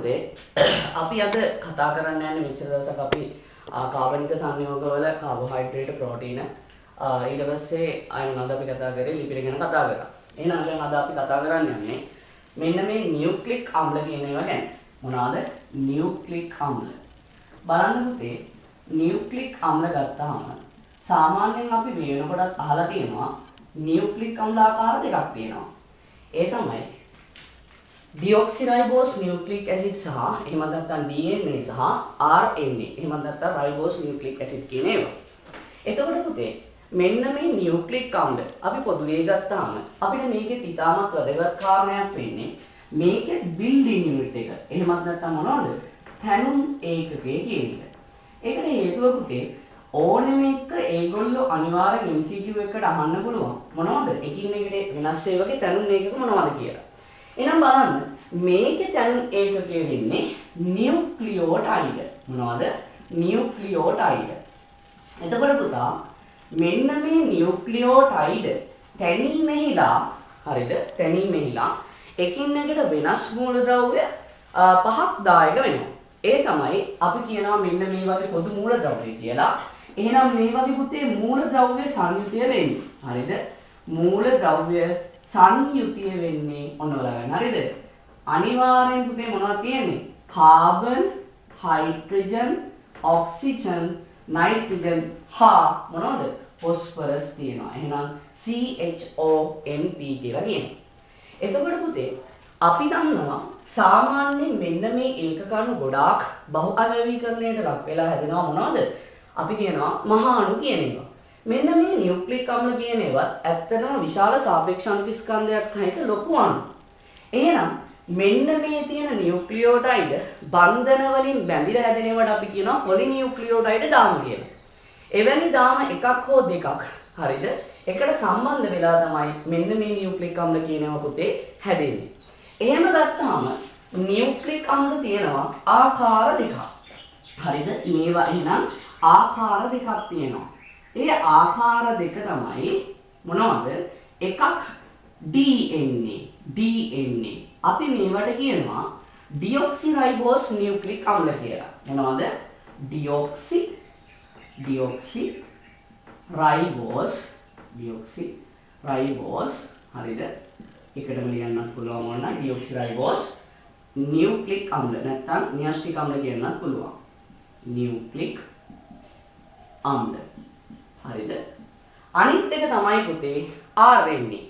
පුතේ අපි අද කතා කරන්න යන්නේ මෙච්චර දවසක් අපි කාබනික සංයෝගවල කාබෝහයිඩ්‍රේට් ප්‍රෝටීන ඊට පස්සේ අයන අද අපි කතා කරේ ලිපිඩ ගැන කතා කරා. එහෙනම් දැන් අද අපි කතා කරන්න යන්නේ මෙන්න මේ නියුක්ලික් අම්ල කියන ඒවා ගැන. මොනවාද? නියුක්ලික් අම්ල. බලන්න පුතේ නියුක්ලික් අම්ල ගත්තාම සාමාන්‍යයෙන් අපි වෙනකොටත් අහලා තියෙනවා නියුක්ලික් අම්ල ආකාර දෙකක් තියෙනවා. ඒ තමයි deoxyribose nucleic acid සහ එහෙම නැත්නම් DNA සහ RNA එහෙම නැත්නම් ribose nucleic acid කියන ඒවා. එතකොට පුතේ මෙන්න මේ නියුක්ලික් අම්ල අපි පොදුවේ ගත්තාම අපිට මේකේ ඉතාමත් වැදගත් කාරණයක් වෙන්නේ මේකේ බිල්ඩින් යුනිට් එක. එහෙමත් නැත්නම් මොනවද? තැනුම් ඒකකය කියන එක. ඒකට හේතුව පුතේ ඕනෙම එක ඒගොල්ලෝ අනිවාර්යෙන් MCQ එකකට අහන්න පුළුවන්. මොනවද? එකින් එකට වෙනස් ඒ වගේ තැනුම් ඒකක මොනවද කියලා. එහෙනම් බලන්න මේකේ තැනුම් ඒකකය වෙන්නේ නියුක්ලියෝටයිඩ්. මොනවද? නියුක්ලියෝටයිඩ්. එතකොට පුතා මෙන්න මේ නියුක්ලියෝටයිඩ් තැනීමෙහිලා හරිද? තැනීමෙහිලා එකින් එකට වෙනස් මූලද්‍රව්‍ය පහක් දායක වෙනවා. ඒ තමයි අපි කියනවා මෙන්න මේ වගේ පොදු මූලද්‍රව්‍ය කියලා. එහෙනම් මේ වගේ පුතේ මූලද්‍රව්‍ය සංයුතිය වෙන්නේ. හරිද? මූලද්‍රව්‍ය සංයුතිය වෙන්නේ ඔන්න බලන්න. හරිද? අනිවාර්යෙන් පුතේ මොනවද තියෙන්නේ? කාබන්, හයිඩ්‍රජන්, ඔක්සිජන්, නයිට්‍රජන් හා මොනවද? ෆොස්ෆරස් තියෙනවා. එහෙනම් CHONP කියලා කියනවා. එතකොට පුතේ අපි දන්නවා සාමාන්‍යයෙන් මෙන්න මේ ඒකක අණු ගොඩාක් බහු අවයවීකරණයට ලක් වෙලා හැදෙනවා මොනවද? අපි කියනවා මහා අණු කියන ඒවා. මෙන්න මේ නියුක්ලික් අම්ල කියන ඒවත් ඇත්තටම විශාල සාපේක්ෂ අණු ස්කන්ධයක් සහිත ලොකු අණු. එහෙනම් මෙන්න මේ තියෙන නියුක්ලියෝටයිඩ් බන්ධන වලින් බැඳිලා හැදෙන ඒවාට අපි කියනවා පොලිනියුක්ලියෝටයිඩ් දාම කියලා. එවැනි දාම එකක් හෝ දෙකක් හරිද? එකට සම්බන්ධ වෙලා තමයි මෙන්න මේ නියුක්ලික් අම්ල කියන ඒවා පුතේ හැදෙන්නේ. එහෙම ගත්තාම නියුක්ලික් අම්ල තියෙනවා ආකාර දෙකක්. හරිද? මේවා එහෙනම් ආකාර දෙකක් තියෙනවා. ඒ ආකාර දෙක තමයි මොනවද? එකක් DNA. අපි මේවට කියනවා deoxyribose nucleic අම්ල කියලා. මොනවද? deoxyribose හරිද? එකටම ලියන්නත් පුළුවන් වුණා deoxyribose nucleic අම්ල නැත්නම් න්‍යෂ්ටික අම්ල කියන්නත් පුළුවන්. nucleic අම්ල. හරිද? අනිත් එක තමයි පුතේ RNA.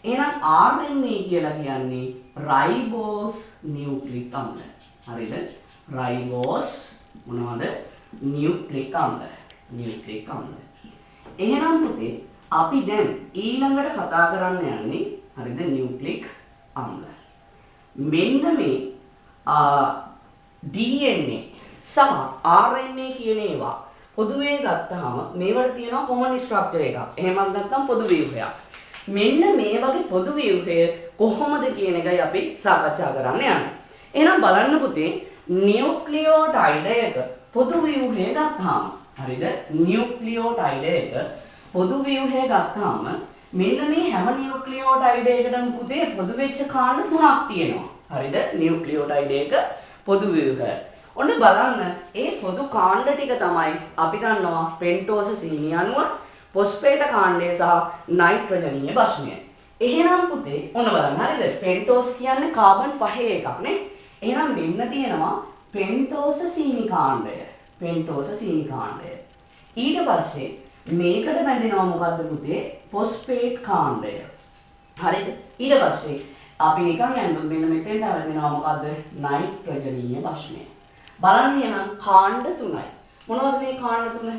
එහෙනම් RNA කියලා කියන්නේ ribose nucleic අම්ල. හරිද? ribose මොනවද? nucleic අම්ල. එහෙනම් පුතේ අපි දැන් ඊළඟට කතා කරන්න යන්නේ හරිද? nucleic අම්ල. මෙන්න මේ DNA සහ RNA කියන ඒවා පොදුවේ ගත්තාම මේවල තියෙනවා common structure එකක්. එහෙමත් නැත්නම් පොදු ව්‍යුහයක්. මෙන්න මේ වගේ පොදු ව්‍යුහය කොහොමද කියන එකයි අපි සාකච්ඡා කරන්න යන්නේ. එහෙනම් බලන්න පුතේ නියුක්ලියෝටයිඩ් එක පොදු ව්‍යුහය ගත්තාම හරිද? නියුක්ලියෝටයිඩ් එක පොදු ව්‍යුහය ගත්තාම මෙන්න මේ හැම නියුක්ලියෝටයිඩ් එකකටම පුතේ පොදු වෙච්ච කාණ්ඩ තුනක් තියෙනවා. හරිද? නියුක්ලියෝටයිඩ් එක පොදු ව්‍යුහය. ඔන්න බලන්න ඒ පොදු කාණ්ඩ ටික තමයි අපි දන්නවා පෙන්ටෝස සීනි අණුව, ෆොස්ෆේට කාණ්ඩය සහ නයිට්‍රජනීය භස්මය. එහෙනම් පුතේ ඔන්න බලන්න හරිද? පෙන්ටෝස් කියන්නේ කාබන් පහේ එකක් නේ. එහෙනම් මෙන්න තියෙනවා පෙන්ටෝස සීනි කාණ්ඩය. ඊට පස්සේ මේකට බැඳෙනවා මොකද්ද පුතේ? ෆොස්ෆේට් කාණ්ඩය. හරිද? ඊට පස්සේ අපි නිකන් යන්නොත් මෙන්න මෙතෙන්ට බැඳෙනවා මොකද්ද? නයිට්‍රජනීය භස්මය. බලන්න එහෙනම් කාණ්ඩ තුනයි. මොනවද මේ කාණ්ඩ තුන?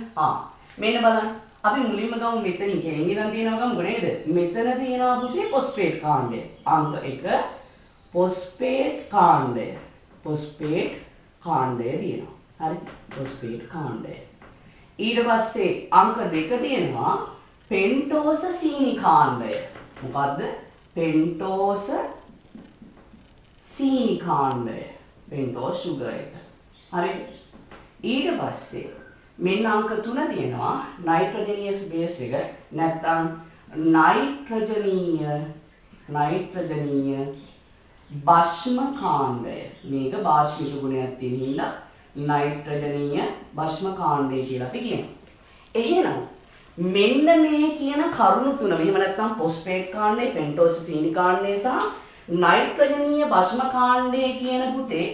මෙන්න බලන්න. අපි මුලින්ම ගමු මෙතනින් කෙලින් ඉඳන් තියෙනවා ගමුකෝ නේද? මෙතන තියෙනවා පුතේ ෆොස්ෆේට් කාණ්ඩය. අංක 1 ෆොස්ෆේට් කාණ්ඩය. තියෙනවා. හරි? ෆොස්ෆේට් කාණ්ඩය. ඊට පස්සේ අංක 2 තියෙනවා පෙන්ටෝස සීනි කාණ්ඩය. මොකද්ද? පෙන්ටෝස සීනි කාණ්ඩය. පෙන්ටෝස් sugar එක. හරි? ඊට පස්සේ මෙන්න අංක 3 තියෙනවා නයිට්‍රජනියස් බේස් එක නැත්නම් නයිට්‍රජනීය භස්ම කාණ්ඩය. මේක භාෂ්මික ගුණයක් තියෙන හින්දා නයිට්‍රජනීය භස්ම කාණ්ඩය කියලා අපි කියනවා. එහෙනම් මෙන්න මේ කියන කරුණු තුන මෙහෙම නැත්නම් ෆොස්ෆේට් කාණ්ඩය, පෙන්ටෝස් සීනි කාණ්ඩය සහ නයිට්‍රජනීය භස්ම කාණ්ඩය කියන පුතේ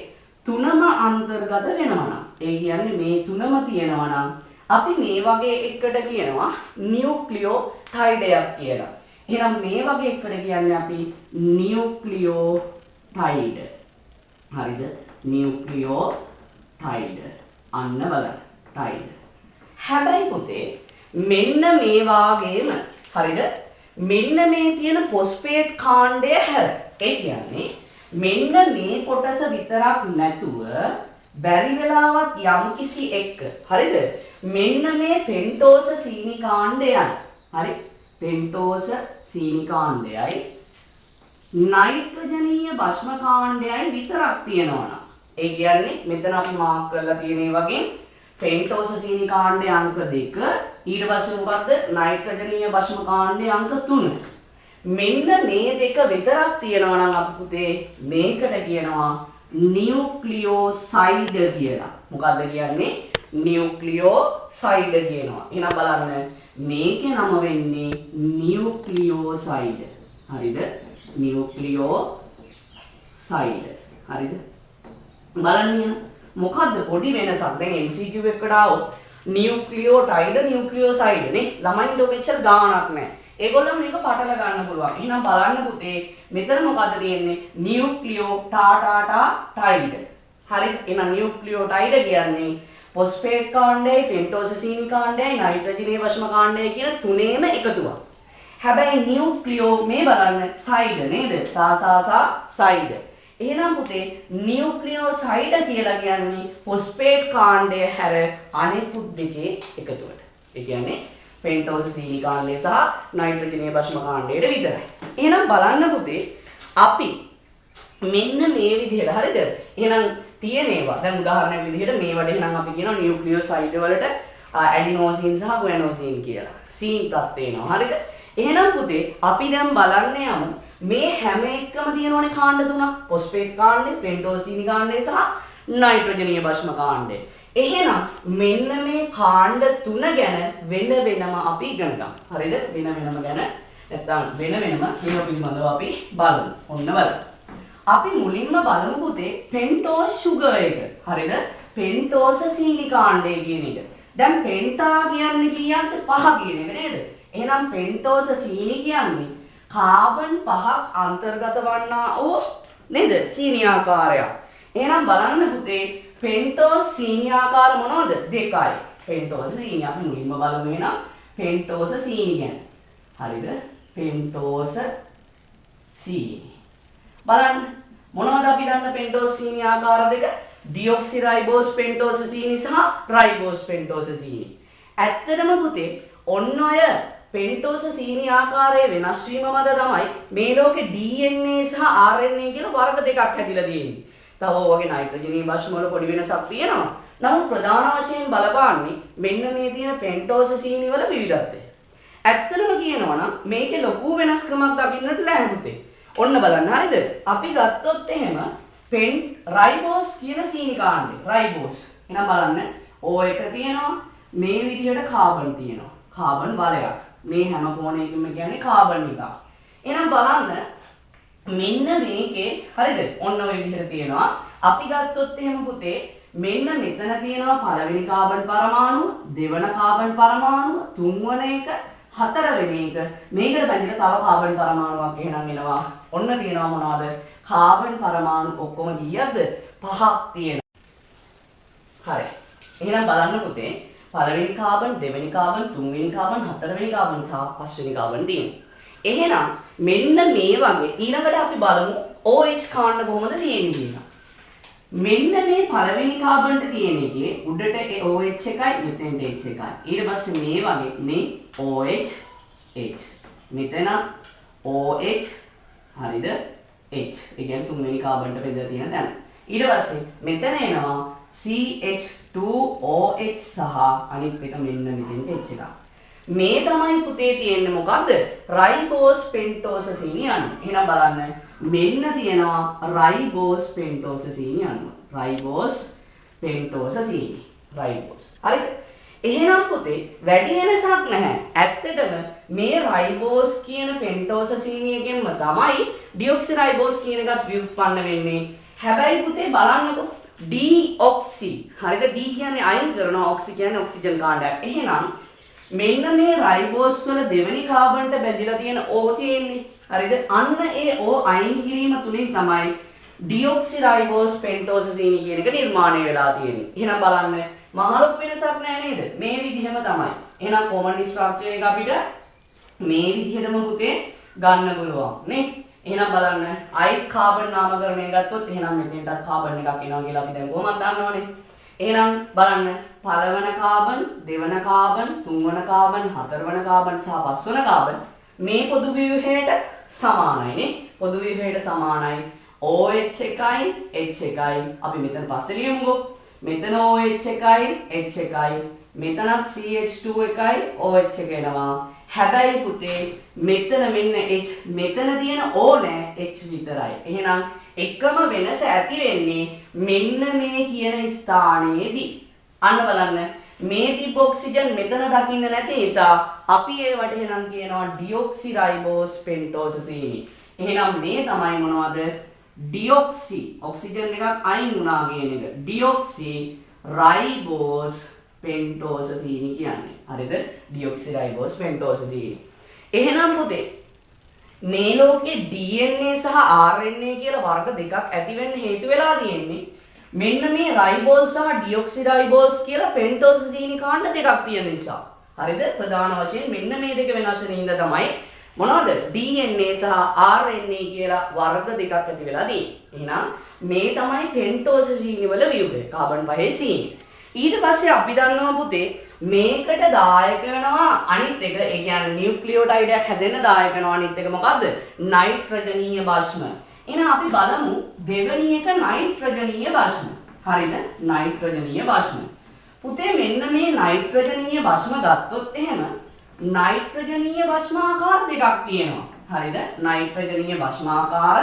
තුනම අන්තර්ගත වෙනවා නම් ඒ කියන්නේ මේ තුනම තියෙනවා නම් අපි මේ වගේ එකකට කියනවා නියුක්ලියෝටයිඩයක් කියලා. එහෙනම් මේ වගේ එකකට කියන්නේ අපි නියුක්ලියෝටයිඩ. හරිද? නියුක්ලියෝටයිඩ. අන්න බලන්න. ටයිඩ. හැබැයි පුතේ මෙන්න මේ වාගේම හරිද? මෙන්න මේ තියෙන ෆොස්ෆේට් කාණ්ඩය හැර. ඒ කියන්නේ මෙන්න මේ කොටස විතරක් නැතුව බැරි වෙලාවත් යම්කිසි එක හරිද? මෙන්න මේ පෙන්ටෝස සීනි කාණ්ඩයයි. හරි? පෙන්ටෝස සීනි කාණ්ඩයයි නයිට්‍රජනීය භස්ම කාණ්ඩයයි විතරක් තියෙනවා නම් ඒ කියන්නේ මෙතන අපි මාක් කරලා තියෙනේ වගේ පෙන්ටෝස සීනි කාණ්ඩයේ අංක 2 ඊට පස්සේ මොකද්ද නයිට්‍රජනීය භස්ම කාණ්ඩයේ අංක 3 මෙන්න මේ දෙක විතරක් තියෙනවා නම් අපි පුතේ මේකට කියනවා නියුක්ලියෝසයිඩ කියලා. මොකද්ද කියන්නේ? නියුක්ලියෝසයිඩ කියනවා. එහෙනම් බලන්න මේකේ නම වෙන්නේ නියුක්ලියෝසයිඩ. හරිද? නියුක්ලියෝසයිඩ. හරිද? බලන්න මොකද්ද පොඩි වෙනසක්. දැන් MCQ එකට ආවොත් නියුක්ලියෝටයිඩ නියුක්ලියෝසයිඩ නේ. ළමයින්ට ඔක එච්චර ගාණක් නැහැ. ඒගොල්ලෝ මේක පටල ගන්න පුළුවන්. එහෙනම් බලන්න පුතේ මෙතන මොකද්ද තියෙන්නේ? නියුක්ලියෝටයිඩ. හරි? එහෙනම් නියුක්ලියෝටයිඩ කියන්නේ ෆොස්ෆේට් කාණ්ඩයයි පෙන්ටෝස සීනි කාණ්ඩයයි නයිට්‍රජනීය භස්ම කාණ්ඩයයි කියන තුනේම එකතුවක්. හැබැයි නියුක්ලියෝ මේ බලන්න සයිඩ නේද? සයිඩ. එහෙනම් පුතේ නියුක්ලියෝසයිඩ කියලා කියන්නේ ෆොස්ෆේට් කාණ්ඩය හැර අනෙකුත් දෙකේ එකතුවට. ඒ කියන්නේ පෙන්ටෝස සීනි කාණ්ඩය සහ නයිට්‍රජනීය භස්ම කාණ්ඩයට විතරයි. එහෙනම් බලන්න පුතේ අපි මෙන්න මේ විදිහට හරිද? එහෙනම් තියෙනවා. දැන් උදාහරණයක් විදිහට මේවට එහෙනම් අපි කියනවා නියුක්ලියෝසයිඩ් වලට ඇඩිනෝසින් සහ ගුවැනෝසින් කියලා. සීන් ප්‍රත්‍යේනවා. හරිද? එහෙනම් පුතේ අපි දැන් බලන්න යමු මේ හැම එකම තියෙනවනේ කාණ්ඩ තුනක්. ෆොස්ෆේට් කාණ්ඩය, පෙන්ටෝස් සීනි කාණ්ඩය සහ නයිට්‍රජනීය භස්ම කාණ්ඩය. එහෙනම් මෙන්න මේ කාණ්ඩ තුන ගැන වෙන වෙනම අපි ඉගෙන ගමු. හරිද? වෙන වෙනම ගැන නැත්නම් වෙන වෙනම මේවා පිළිබඳව අපි බලමු. ඔන්න බලන්න. අපි මුලින්ම බලමු පුතේ පෙන්ටෝස් සුගර් එක. හරිද? පෙන්ටෝස සීනි කාණ්ඩය කියන එක. දැන් පෙන්ටා කියන්නේ කීයක්ද? 5 කියන එක නේද? එහෙනම් පෙන්ටෝස සීනි කියන්නේ කාබන් 5ක් අන්තර්ගත වන්නා වූ නේද? සීනි ආකාරයක්. එහෙනම් බලන්න පුතේ පෙන්ටෝස් සීනි ආකාර මොනවද? දෙකයි. පෙන්ටෝස සීනි අපි මුලින්ම බලමු එහෙනම් පෙන්ටෝස සීනි ගැන. හරිද? පෙන්ටෝස සීනි. බලන්න මොනවද අපි දන්න පෙන්ටෝස් සීනි ආකාර දෙක? ඩියොක්සිරයිබෝස් පෙන්ටෝස සීනි සහ රයිබෝස් පෙන්ටෝස සීනි. ඇත්තටම පුතේ ඔන්න ඔය පෙන්ටෝස සීනි ආකාරයේ වෙනස් වීම මත තමයි මේ ලෝකේ DNA සහ RNA කියන වර්ග දෙකක් හැදිලා තියෙන්නේ. තව ඔයගේ නයිට්‍රජනීය භස්ම වල පොඩි වෙනසක් තියෙනවා. නමුත් ප්‍රධාන වශයෙන් බලපාන්නේ මෙන්න මේ තියෙන පෙන්ටෝස සීනි වල විවිධත්වය. ඇත්තටම කියනවා නම් මේකේ ලොකු වෙනස්කමක් දකින්නට නැහැ පුතේ. ඔන්න බලන්න හරිද? අපි ගත්තොත් එහෙම රයිබෝස් කියන සීනි කාණ්ඩය. රයිබෝස්. එහෙනම් බලන්න O1 තියෙනවා. මේ විදිහට කාබන් තියෙනවා. කාබන් බලයක්. මේ හැම කොනයකින්ම කියන්නේ කාබන් එකක්. එහෙනම් බලන්න මෙන්න මේකේ හරිද? ඔන්න ඔය විදිහට තියෙනවා. අපි ගත්තොත් එහෙම පුතේ මෙන්න මෙතන තියෙනවා පළවෙනි කාබන් පරමාණුව, දෙවන කාබන් පරමාණුව, තුන්වන එක, හතරවෙනි එක. මේකට බැඳිලා තව කාබන් පරමාණුවක් එහෙනම් එනවා. ඔන්න තියෙනවා මොනවද? කාබන් පරමාණු ඔක්කොම කීයක්ද? 5ක් තියෙනවා. හරි. එහෙනම් බලන්න පුතේ පළවෙනි කාබන්, දෙවෙනි කාබන්, තුන්වෙනි කාබන්, හතරවෙනි කාබන් සහ පස්වෙනි කාබන් තියෙනවා. එහෙනම් මෙන්න මේ වගේ ඊළඟට අපි බලමු OH කාණ්ඩ කොහොමද තියෙන්නේ කියලා. මෙන්න මේ පළවෙනි කාබන්ට තියෙන එකේ උඩට OH එකයි මෙතෙන්ට H එකයි. ඊට පස්සේ මේ වගේ මේ OH H. මෙතන OH හරිද? H. ඒ කියන්නේ තුන්වෙනි කාබන්ට බෙදලා තියෙන තැන. ඊට පස්සේ මෙතන එනවා CH2OH සහ අනිත් එක මෙන්න මෙතෙන්ට H එකක්. මේ තමයි පුතේ තියෙන්නේ මොකද්ද? රයිබෝස් පෙන්ටෝස සීනි අණු. එහෙනම් බලන්න මෙන්න තියෙනවා රයිබෝස් පෙන්ටෝස සීනි අණුව. රයිබෝස් පෙන්ටෝස සීනි. රයිබෝස්. හරිද? එහෙනම් පුතේ වැඩි වෙනසක් නැහැ. ඇත්තටම මේ රයිබෝස් කියන පෙන්ටෝස සීනියකින්ම තමයි ඩිऑක්සිරයිබෝස් කියන එකත් ව්‍යුත්පන්න වෙන්නේ. හැබැයි පුතේ බලන්නකෝ ඩීऑක්සි. හරිද? ඩී කියන්නේ අයින් කරනවා, ඔක්සි කියන්නේ ඔක්සිජන් කාණ්ඩයක්. එහෙනම් මෙන්න මේ රයිබෝස් වල දෙවෙනි කාබන්ට බැඳිලා තියෙන O තියෙන්නේ. හරිද? අන්න ඒ O අයින් කිරීම තුලින් තමයි ඩිऑක්සිරයිබෝස් පෙන්ටෝස සීනි කියන එක නිර්මාණය වෙලා තියෙන්නේ. එහෙනම් බලන්න මහලොකු වෙනසක් නෑ නේද? මේ විදිහම තමයි. එහෙනම් කොමන් ස්ට්‍රක්චර් එක අපිට මේ විදිහටම පුතේ ගන්න පුළුවන් නේ. එහෙනම් බලන්න අයිත් කාබන් නාමකරණය ගත්තොත් එහෙනම් මෙතනටත් කාබන් එකක් එනවා කියලා අපි දැන් කොහොමද දන්නවනේ. එහෙනම් බලන්න පළවන කාබන්, දෙවන කාබන්, තුන්වන කාබන්, හතරවන කාබන් සහ පස්වන කාබන් මේ පොදු ව්‍යුහයට සමානයි නේ. පොදු ව්‍යුහයට සමානයි. OH එකයි H එකයි අපි මෙතන පස්සේ ලියමුකෝ. මෙතන OH එකයි H එකයි මෙතනත් CH2 එකයි OH එක එනවා. හැබැයි පුතේ මෙතන මෙන්න H මෙතන තියෙන O නෑ H විතරයි. එහෙනම් එකම වෙනස ඇති වෙන්නේ මෙන්න මේ කියන ස්ථානයේදී. අන්න බලන්න මේ තිබ්බ ඔක්සිජන් මෙතන දකින්න නැති නිසා අපි ඒවට එහෙනම් කියනවා ඩිऑක්සිරයිබෝස් පෙන්ටෝස සීනි. එහෙනම් මේ තමයි මොනවද? ඩිऑක්සි ඔක්සිජන් එකක් අයින් වුණා කියන එක. ඩිऑක්සි රයිබෝස් පෙන්ටෝස සීනි කියන්නේ. හරිද? ඩිऑක්සිරයිබෝස් පෙන්ටෝස සීනි. එහෙනම් පුතේ මේ ලෝකේ DNA සහ RNA කියලා වර්ග දෙකක් ඇති වෙන්න හේතු වෙලා තියෙන්නේ මෙන්න මේ රයිබෝස් සහ ඩිऑක්සිරයිබෝස් කියලා පෙන්ටෝස සීනි කාණ්ඩ දෙකක් තියෙන නිසා. හරිද? ප්‍රධාන වශයෙන් මෙන්න මේ දෙක වෙනස් වෙන හින්දා තමයි මොනවද? DNA සහ RNA කියලා වර්ග දෙකක් ඇති වෙලා තියෙන්නේ. එහෙනම් මේ තමයි පෙන්ටෝස සීනි වල ව්‍යුහය. කාබන් 5 සීනි. ඊට පස්සේ අපි දන්නවා පුතේ මේකට දායක වෙනවා අනිත් එක. ඒ කියන්නේ නියුක්ලියෝටයිඩ් එකක් හැදෙන්න දායක වෙනවා අනිත් එක මොකද්ද? නයිට්‍රජනීය භස්ම. එහෙනම් අපි බලමු දෙවෙනි එක නයිට්‍රජනීය භස්ම. හරිද? නයිට්‍රජනීය භස්ම. පුතේ මෙන්න මේ නයිට්‍රජනීය භස්ම ගත්තොත් එහෙම නයිට්‍රජනීය භස්මාකාර දෙකක් තියෙනවා. හරිද? නයිට්‍රජනීය භස්මාකාර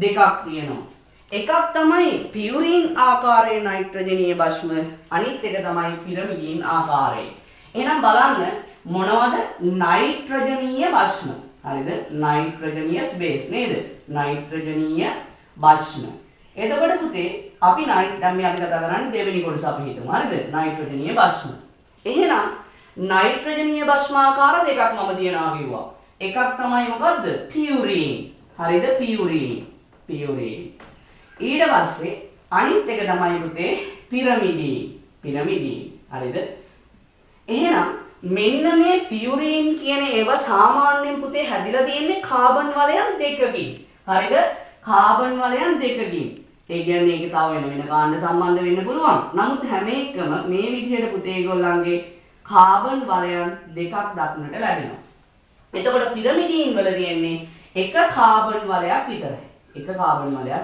දෙකක් තියෙනවා. එකක් තමයි පියුරින් ආකාරයේ නයිට්‍රජනීය භස්ම, අනිත් එක තමයි පිරමිඩින් ආකාරයේ. එහෙනම් බලන්න මොනවද? නයිට්‍රජනීය භස්ම. හරිද? නයිට්‍රජනීයස් බේස් නේද? නයිට්‍රජනීය භස්ම. එතකොට පුතේ අපි දැන් මේ අපි කතා කරන්නේ දෙවෙනි කොටස අපි හිතමු. හරිද? නයිට්‍රජනීය භස්ම. එහෙනම් නයිට්‍රජනීය භස්මාකාර දෙකක් මම තියනවා කිව්වා. එකක් තමයි මොකද්ද? පියුරින්. හරිද? පියුරින්. ඊට පස්සේ අනිත් එක තමයි පුතේ පිරමිඩින්. හරිද? එහෙනම් මෙන්න මේ පියුරින් කියන ඒවා සාමාන්‍යයෙන් පුතේ හැදිලා තියෙන්නේ කාබන් වලයන් දෙකකින්. හරිද? කාබන් වලයන් දෙකකින්. ඒ කියන්නේ ඒක තව වෙන කාණ්ඩ සම්බන්ධ වෙන්න පුළුවන්. නමුත් හැම එකම මේ විදිහට පුතේ ඒගොල්ලන්ගේ කාබන් වලයන් දෙකක් දක්නට ලැබෙනවා. එතකොට පිරමිඩින් වල තියෙන්නේ එක කාබන් වලයක්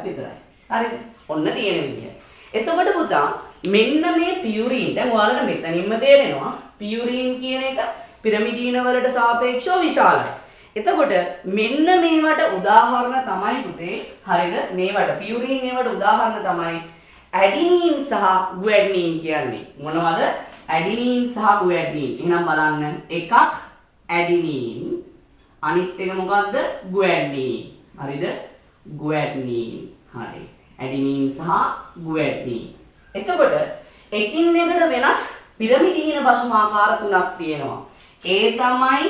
විතරයි. හරිද? ඔන්න තියෙන විදිය. එතකොට පුතා මෙන්න මේ පියුරින් දැන් ඔයාලට මෙතනින්ම තේරෙනවා පියුරින් කියන එක පිරමිඩින වලට සාපේක්ෂව විශාලයි. එතකොට මෙන්න මේවට උදාහරණ තමයි පුතේ. හරිද? මේවට පියුරින් මේවට උදාහරණ තමයි ඇඩිනින් සහ ගුවැඩිනින් කියන්නේ. මොනවද? ඇඩිනින් සහ ගුවැඩිනින්. එහෙනම් බලන්න එකක් ඇඩිනින් අනිත් එක මොකද්ද? ගුවැඩිනින්. හරිද? ගුවැඩිනින්. හරි. ඇඩිනින් සහ ගුවැඩිනින්. එතකොට එකින් එකට වෙනස් පිරමිඩින භස්මාකාර තුනක් තියෙනවා. ඒ තමයි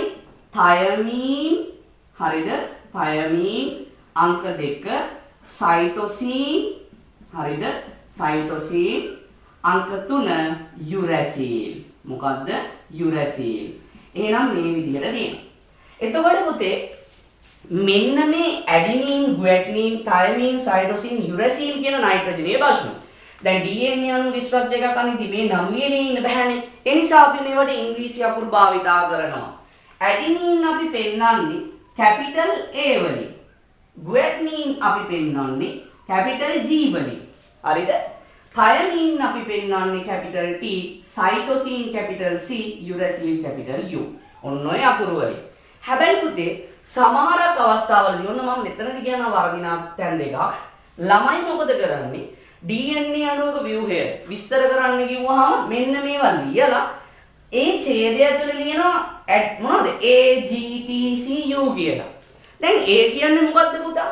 තයමීන්. හරිද? තයමීන් අංක 2 සයිටෝසින්. හරිද? සයිටෝසින් අංක 3 යුරැසිල්. මොකද්ද? යුරැසිල්. එහෙනම් මේ විදිහට තියෙනවා. එතකොට පුතේ මෙන්න මේ ඇඩිනින්, ගුවැඩිනින්, තයමීන්, සයිටෝසින්, යුරැසිල් කියන නයිට්‍රජනීය භස්ම. දැන් DNA අණු ස්ට්‍රක්චර් එකක් අනිදි මේ නම් ලියගෙන ඉන්න බෑනේ. ඒ නිසා අපි මේවට ඉංග්‍රීසි අකුරු භාවිතා කරනවා. ඇඩිනින් අපි පෙන්නන්නේ කැපිටල් A වලින්. ගුවැඩිනින් අපි පෙන්නන්නේ කැපිටල් G වලින්. හරිද? තයමීන් අපි පෙන්නන්නේ capital T, cytosine capital C, uracil capital U. ඔන්න ඔය අකුරු වලින්. හැබැයි පුතේ සමහරක් අවස්ථාවලදී ඔන්න මම මෙතනදී කියන වර්ධින තැන් දෙකක් ළමයි මොකද කරන්නේ DNA අණුවක ව්‍යුහය විස්තර කරන්න කිව්වහම මෙන්න මේවා ලියලා ඒ ඡේදය ඇතුලේ ලියනවා මොනවද AGTCU කියලා. දැන් A කියන්නේ මොකද්ද පුතා?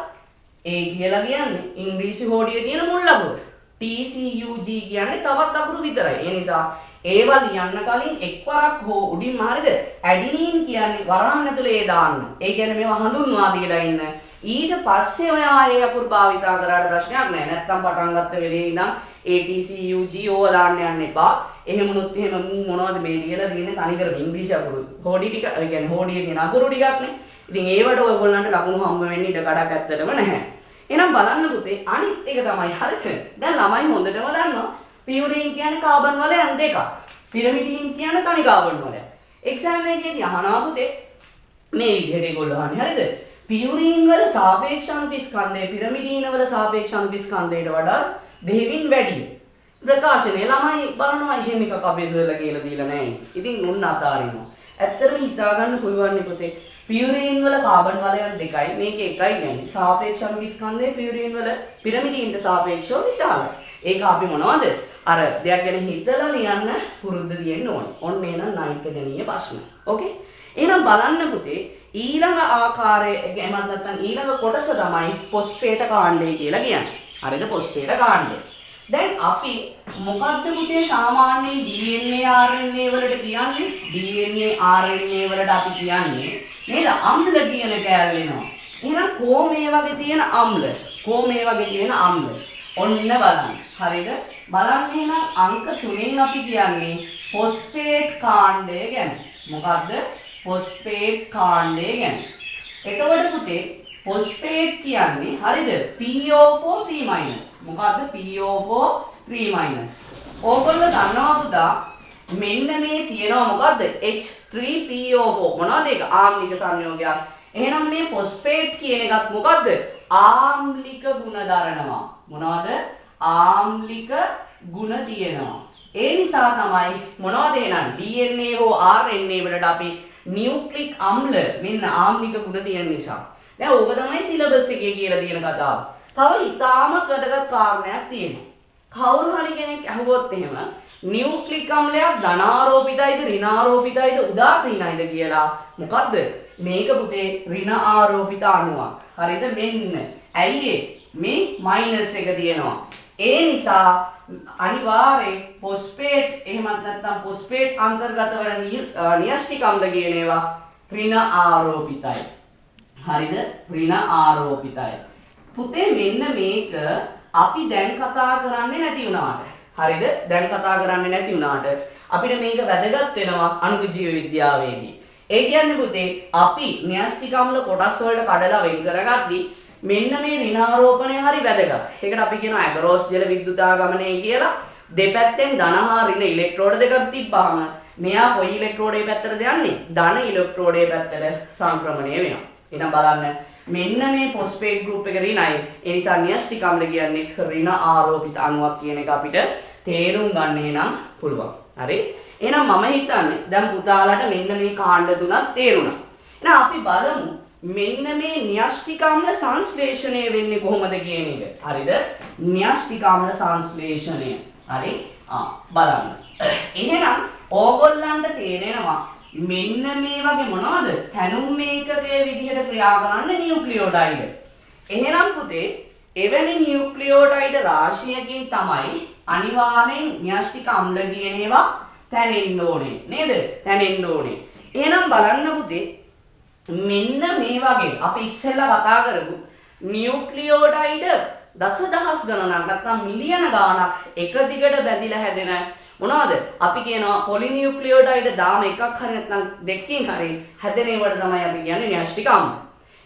A කියලා කියන්නේ ඉංග්‍රීසි හෝඩියේ තියෙන මුල් අකුර. TCUG කියන්නේ තවත් අකුරු විතරයි. ඒ නිසා ඒවා ලියන්න කලින් එක්වරක් හෝ උඩින්ම හරියද ඇඩිනින් කියන්නේ වරහන් ඇතුලේ ඒ දාන්න. ඒ කියන්නේ මේවා හඳුන්වා දීලා ඉන්න. ඊට පස්සේ ඔයා ඒ අකුරු භාවිතා කරාට ප්‍රශ්නයක් නැහැ. නැත්තම් පටන් ගත්ත වෙලේ ඉඳන් ATCUG ඕවා දාන්න යන්න එපා. එහෙමනොත් එහෙම මොනවද මේ ලියලා තියෙන්නේ තනිකර ඉංග්‍රීසි අකුරු. හෝඩි ටික ඒ කියන්නේ හෝඩියේ තියෙන අකුරු ටිකක් නේ. ඉතින් ඒවට ඔයගොල්ලන්ට ලකුණු හම්බ වෙන්න ඉඩ කඩක් ඇත්තටම නැහැ. එහෙනම් බලන්න පුතේ අනිත් එක තමයි හරිද? දැන් ළමයි හොඳටම දන්නවා පියුරින් කියන්නේ කාබන් වලයන් දෙකක්. පිරමිඩින් කියන්නේ තනි කාබන් වලයන්. එක්සෑම් එකේදී අහනවා පුතේ මේ විදිහට ඒගොල්ලෝ අහන්නේ හරිද? පියුරින් වල සාපේක්ෂ අනුදිස්කන්ධය පිරමිඩින් වල සාපේක්ෂ අනුදිස්කන්ධයට වඩා දෙහිවින් වැඩි. ප්‍රකාශනයේ ළමයි බලනවා එහෙම එකක් අපේ ඉස්සෙල්ලා කියලා දීලා නැහැ. ඉතින් මොන්න අතාරිනවා. ඇත්තටම හිතා ගන්න පුළුවන් පුතේ පියුරින් වල කාබන් වලයන් දෙකයි මේක එකයි කියන්නේ. සාපේක්ෂ අනුදිස්කන්ධය පියුරින් වල පිරමිඩින්ට සාපේක්ෂව විශාලයි. ඒක අපි මොනවද? අර දෙයක් ගැන හිතලා ලියන්න පුරුද්ද තියෙන්න ඕනේ. ඔන්න එන නයිට්‍රජනීය ප්‍රශ්න. ඕකේ? එහෙනම් බලන්න පුතේ ඊළඟ ආකාරය එහෙම නැත්නම් ඊළඟ කොටස තමයි ෆොස්ෆේට කාණ්ඩය කියලා කියන්නේ. හරිද? ෆොස්ෆේට කාණ්ඩය. දැන් අපි මොකද්ද පුතේ සාමාන්‍ය DNA RNA වලට කියන්නේ? DNA RNA වලට අපි කියන්නේ නේද? අම්ල කියන කෑල්ල එනවා. එහෙනම් කොහොමේ වගේ තියෙන අම්ල? කොහොමේ වගේ තියෙන අම්ල? ඔන්න බලන්න. හරිද? බලන්න එහෙනම් අංක 3න් අපි කියන්නේ ෆොස්ෆේට් කාණ්ඩය ගැන. මොකද්ද? ෆොස්ෆේට් කාණ්ඩය ගැන. එතකොට පුතේ ෆොස්ෆේට් කියන්නේ හරිද? PO4 3-. මොකද්ද PO4 3-. ඕගොල්ලෝ දන්නවා පුතා මෙන්න මේ තියෙනවා මොකද්ද? H3PO4. මොනවද ඒක? ආම්ලික සංයෝගයක්. එහෙනම් මේ ෆොස්ෆේට් කියන එකත් මොකද්ද? ආම්ලික ගුණ දරනවා. මොනවද? ආම්ලික ගුණ තියෙනවා. ඒ නිසා තමයි මොනවද එහෙනම් DNA හෝ RNA වලට අපි නියුක්ලික් අම්ල මෙන්න ආම්ලික ගුණ තියෙන නිසා. දැන් ඕක තමයි සිලබස් එකේ කියලා තියෙන කතාව. තව ඉතාම වැදගත් කාරණයක් තියෙනවා. කවුරු හරි කෙනෙක් අහුවොත් එහෙම නියුක්ලික් අම්ලයක් ධනාරෝපිතයිද ඍණාරෝපිතයිද උදාසීනයිද කියලා. මොකද්ද? මේක පුතේ ඍණ ආරෝපිත අණුවක්. හරිද? මෙන්න. ඇයි මේ මයිනස් එක තියෙනවා. ඒ නිසා අනිවාර්යෙන් ෆොස්ෆේට් එහෙමත් නැත්නම් ෆොස්ෆේට් අන්තර්ගත වන න්‍යෂ්ටික අම්ල කියන ඒවා ඍණ ආරෝපිතයි. හරිද? ඍණ ආරෝපිතයි. පුතේ මෙන්න මේක අපි දැන් කතා කරන්නේ නැති වුණාට. හරිද? දැන් කතා කරන්නේ නැති වුණාට අපිට මේක වැදගත් වෙනවා අණු ජීව විද්‍යාවේදී. ඒ කියන්නේ පුතේ අපි න්‍යෂ්ටික අම්ල කොටස් වලට කඩලා වෙන් කරගද්දී මෙන්න මේ ඍණාරෝපණය හරි වැදගත්. ඒකට අපි කියනවා ඇගරෝස් ජල විද්‍යුතාගමනය කියලා. දෙපැත්තෙන් ධන හා ඍණ ඉලෙක්ට්‍රෝඩ දෙකක් තිබ්බහම මෙයා කොයි ඉලෙක්ට්‍රෝඩේ පැත්තටද යන්නේ? ධන ඉලෙක්ට්‍රෝඩේ පැත්තට සංක්‍රමණය වෙනවා. එහෙනම් බලන්න මෙන්න මේ ෆොස්ෆේට් ගෲප් එක ඍණයි. ඒ නිසා න්‍යෂ්ටික අම්ල කියන්නේ ඍණ ආරෝපිත අණුවක් කියන එක අපිට තේරුම් ගන්න එනම් පුළුවන්. හරි? එහෙනම් මම හිතන්නේ දැන් පුතාලට මෙන්න මේ කාණ්ඩ තුනක් තේරුණා. එහෙනම් අපි බලමු මෙන්න මේ න්‍යෂ්ටික අම්ල සංශ්ලේෂණය වෙන්නේ කොහොමද කියන එක. හරිද? න්‍යෂ්ටික අම්ල සංශ්ලේෂණය. හරි? බලන්න. එහෙනම් ඕගොල්ලන්ට තේරෙනවා මෙන්න මේ වගේ මොනවද? තැනුම් මේකකයේ විදිහට ක්‍රියා කරන්න නියුක්ලියෝටයිඩ්. එහෙනම් පුතේ එවැනි නියුක්ලියෝටයිඩ් රාශියකින් තමයි අනිවාර්යෙන් න්‍යෂ්ටික අම්ල කියන ඒවා තැනෙන්න ඕනේ. නේද? තැනෙන්න ඕනේ. එහෙනම් බලන්න පුතේ මෙන්න මේ වගේ අපි ඉස්සෙල්ලා කතා කරපු නියුක්ලියෝටයිඩ් දසදහස් ගණනක් නැත්නම් මිලියන ගාණක් එක දිගට බැඳිලා හැදෙන මොනවද? අපි කියනවා පොලිනියුක්ලියෝටයිඩ් දාම එකක් හරි නැත්නම් දෙකකින් හරි හැදෙන ඒවට තමයි අපි කියන්නේ න්‍යෂ්ටික අම්ල.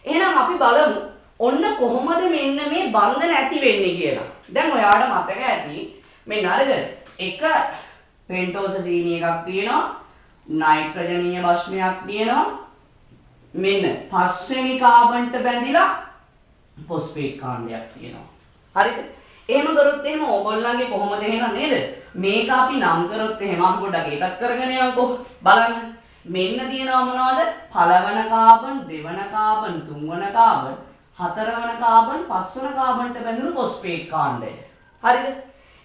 එහෙනම් අපි බලමු ඔන්න කොහොමද මෙන්න මේ බන්ධන ඇති වෙන්නේ කියලා. දැන් ඔයාලට මතක ඇති මේ හරිද? එක පෙන්ටෝස සීනි එකක් තියෙනවා. නයිට්‍රජනීය භස්මයක් තියෙනවා. මෙන්න පස්වෙනි කාබන්ට බැඳිලා ෆොස්ෆේට් කාණ්ඩයක් තියෙනවා. හරිද? එහෙම කරොත් එහෙම ඕගොල්ලන්ගේ කොහොමද එහෙනම් නේද? මේක අපි නම් කරොත් එහෙම අපි පොඩ්ඩක් ඒකත් කරගෙන යන්නකෝ බලන්න. මෙන්න තියෙනවා මොනවද? පළවන කාබන්, දෙවන කාබන්, තුන්වන කාබන්, හතරවන කාබන්, පස්වන කාබන්ට බැඳුණු ෆොස්ෆේට් කාණ්ඩය. හරිද?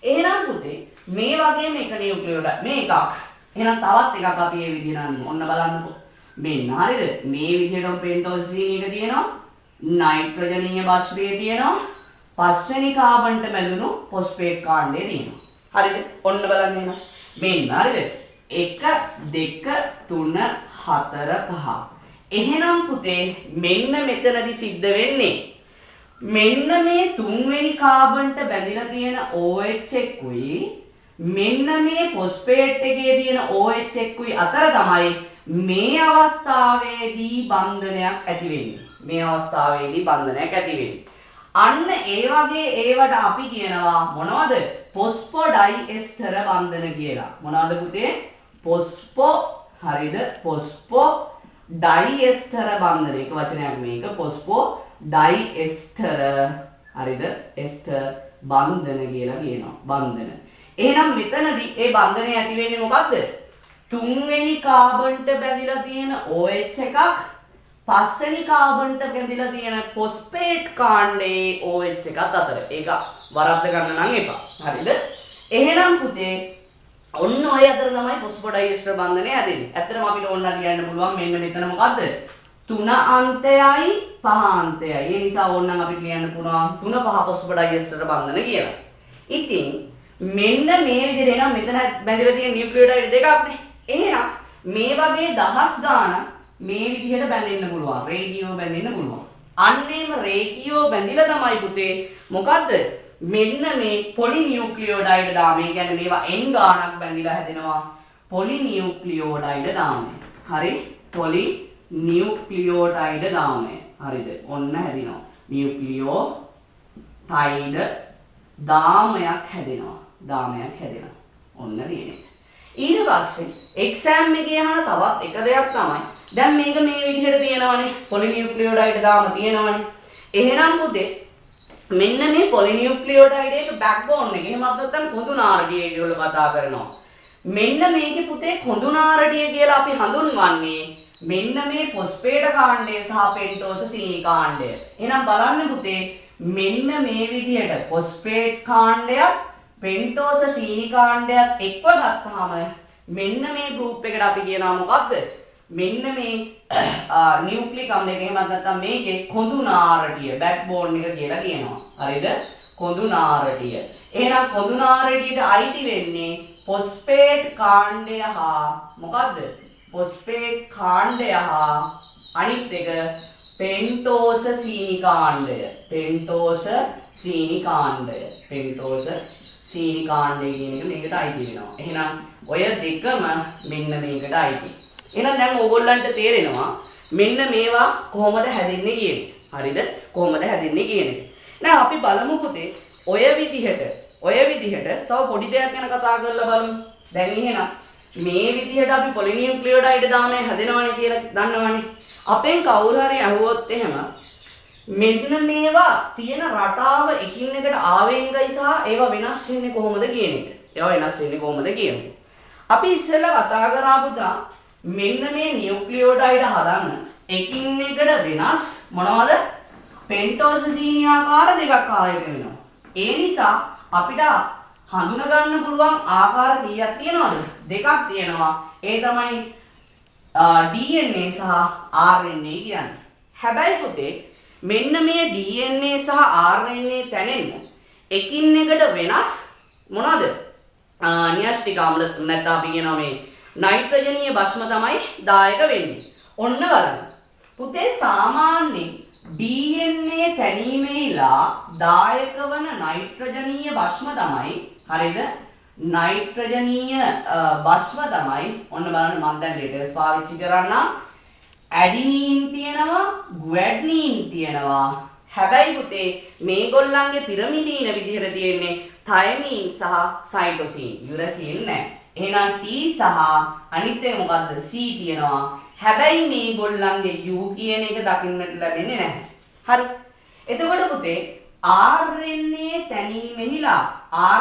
එහෙනම් පුතේ මේ වගේ මේක නියුක්ලියෝටයිඩ් මේ එකක්. එහෙනම් තවත් එකක් අපි මේ විදිහට අනිමු. ඔන්න බලන්නකෝ. මෙන්න හරියද? මේ විදිහටම පෙන්ටෝස් සීනි එක තියෙනවා. නයිට්‍රජනීය භස්මය තියෙනවා. පස්වෙනි කාබන්ට බැඳුණු ෆොස්ෆේට් කාණ්ඩය තියෙනවා. හරිද? ඔන්න බලන්න එහෙනම්. මෙන්න හරියද? 1 2 3 4 5. එහෙනම් පුතේ මෙන්න මෙතනදි සිද්ධ වෙන්නේ මෙන්න මේ තුන්වෙනි කාබන්ට බැඳිලා තියෙන OH එකකුයි මෙන්න මේ ෆොස්ෆේට් එකේ තියෙන OH එකකුයි අතර තමයි මේ අවස්ථාවේදී බන්ධනයක් ඇති වෙන්නේ. මේ අවස්ථාවේදී බන්ධනයක් ඇති වෙන්නේ. අන්න ඒ වගේ ඒවට අපි කියනවා මොනවද? ෆොස්ෆොඩයිඑස්ටර බන්ධන කියලා. මොනවද පුතේ? ෆොස්ෆෝ හරිද? ෆොස්ෆොඩයිඑස්ටර බන්ධන. එක වචනයක් මේක ෆොස්ෆොඩයිඑස්ටර හරිද? එස්ටර් බන්ධන කියලා කියනවා. බන්ධන. එහෙනම් මෙතනදී ඒ බන්ධනය ඇති වෙන්නේ මොකද්ද? තුන්වෙනි කාබන්ට බැඳිලා තියෙන OH එකක් පස්වෙනි කාබන්ට බැඳිලා තියෙන ෆොස්ෆේට් කාණ්ඩයේ OH එකත් අතර. ඒක වරද්ද ගන්න නම් එපා. හරිද? එහෙනම් පුතේ ඔන්න ඔය අතර තමයි ෆොස්ෆොඩයිඑස්ටර් බන්ධනය හැදෙන්නේ. ඇත්තටම අපිට ඕන ලියන්න පුළුවන් මෙන්න මෙතන මොකද්ද? 3 අන්තයයි 5 අන්තයයි. ඒ නිසා ඕනනම් අපිට ලියන්න පුළුවන් 3 5 ෆොස්ෆොඩයිඑස්ටර් බන්ධන කියලා. ඉතින් මෙන්න මේ විදිහට එනම් මෙතන බැඳිලා තියෙන නියුක්ලියෝටයිඩ් දෙකක් නේ. එහෙනම් මේ වගේ දහස් ගාණක් මේ විදිහට බැඳෙන්න පුළුවන්. රේඛීයව බැඳෙන්න පුළුවන්. අන්නේම රේඛීයව බැඳිලා තමයි පුතේ මොකද්ද? මෙන්න මේ පොලිනියුක්ලියෝටයිඩ් දාමය. ඒ කියන්නේ මේවා n ගාණක් බැඳිලා හැදෙනවා. පොලිනියුක්ලියෝටයිඩ් දාමය. හරි? පොලිනියුක්ලියෝටයිඩ් දාමය. හරිද? ඔන්න හැදෙනවා. නියුක්ලියෝටයිඩ් දාමයක් හැදෙනවා. දාමයක් හැදෙනවා. ඔන්න ලියන්නේ. ඊට පස්සේ එක්සෑම් එකේ අහන තවත් එක දෙයක් තමයි දැන් මේක මේ විදිහට තියෙනවනේ පොලිනියුක්ලියෝටයිඩ් දාම තියෙනවනේ. එහෙනම් පුතේ මෙන්න මේ පොලිනියුක්ලියෝටයිඩ් එක බෑක්බෝන් එක. එහෙමත් නැත්නම් කොඳු නාරඩිය කියලා කතා කරනවා. මෙන්න මේකේ පුතේ කොඳු නාරඩිය කියලා අපි හඳුන්වන්නේ මෙන්න මේ ෆොස්ෆේට කාණ්ඩය සහ පෙන්ටෝස සීනි කාණ්ඩය. එහෙනම් බලන්න පුතේ මෙන්න මේ විදිහට ෆොස්ෆේට් කාණ්ඩයක් පෙන්ටෝස සීනි කාණ්ඩයක් එක්ව ගත්තාම මෙන්න මේ ගෲප් එකට අපි කියනවා මොකක්ද? මෙන්න මේ නියුක්ලික් අම්ල එක එහෙමත් නැත්නම් මේකේ කොඳු නාරඩිය බෑක්බෝන් එක කියලා කියනවා. හරිද? කොඳු නාරඩිය. එහෙනම් කොඳු නාරඩියට අයිති වෙන්නේ ෆොස්ෆේට් කාණ්ඩය හා මොකද්ද? ෆොස්ෆේට් කාණ්ඩය හා අනිත් එක පෙන්ටෝස සීනි කාණ්ඩය. පෙන්ටෝස සීනි කාණ්ඩය. පෙන්ටෝස සීනි කාණ්ඩය කියන එක මේකට අයිති වෙනවා. එහෙනම් ඔය දෙකම මෙන්න මේකට අයිති. එහෙනම් දැන් ඕගොල්ලන්ට තේරෙනවා මෙන්න මේවා කොහොමද හැදෙන්නේ කියන්නේ. හරිද? කොහොමද හැදෙන්නේ කියන්නේ. දැන් අපි බලමු පුතේ ඔය විදිහට තව පොඩි දෙයක් ගැන කතා කරලා බලමු. දැන් එහෙනම් මේ විදිහට අපි පොලිනියුක්ලියෝටයිඩ් දාමය හැදෙනවනේ කියලා දන්නවනේ. අපෙන් කවුරු හරි අහුවොත් එහෙම මෙන්න මේවා තියෙන රටාව එකින් එකට ආවේගයි සහ ඒවා වෙනස් වෙන්නේ කොහොමද කියන එක. ඒවා වෙනස් වෙන්නේ කොහොමද කියන්නේ. අපි ඉස්සෙල්ලා කතා කරා පුතා මෙන්න මේ නියුක්ලියෝටයිඩ් හදන්න එකින් එකට වෙනස් මොනවද? පෙන්ටෝස සීනි ආකාර දෙකක් ආයක වෙනවා. ඒ නිසා අපිට හඳුනා ගන්න පුළුවන් ආකාර කීයක් තියෙනවද? දෙකක් තියෙනවා. ඒ තමයි DNA සහ RNA කියන්නේ. හැබැයි පුතේ මෙන්න මේ DNA සහ RNA තැනෙන්න එකින් එකට වෙනස් මොනවද? න්‍යෂ්ටික ආම්ල නැත්නම් අපි කියනවා මේ නයිට්‍රජනීය භස්ම තමයි දායක වෙන්නේ. ඔන්න බලන්න. පුතේ සාමාන්‍යයෙන් DNA තැනීමේලා දායක වන නයිට්‍රජනීය භස්ම තමයි හරිද? නයිට්‍රජනීය භස්ම තමයි ඔන්න බලන්න මම දැන් ලේටස්ට් පාවිච්චි කරන්නම්. ඇඩිනීන් තියෙනවා, ගුවැඩ්නීන් තියෙනවා. හැබැයි පුතේ මේගොල්ලන්ගේ පිරමිඩීන විදිහට තියෙන්නේ තයමීන් සහ සයිටෝසින්. යුරසින් නැහැ. එහෙනම් T සහ අනිත් එක මොකද්ද? C තියෙනවා. හැබැයි මේගොල්ලන්ගේ U කියන එක දකින්නට ලැබෙන්නේ නැහැ. හරි. එතකොට පුතේ RNA තැනීමෙහිලා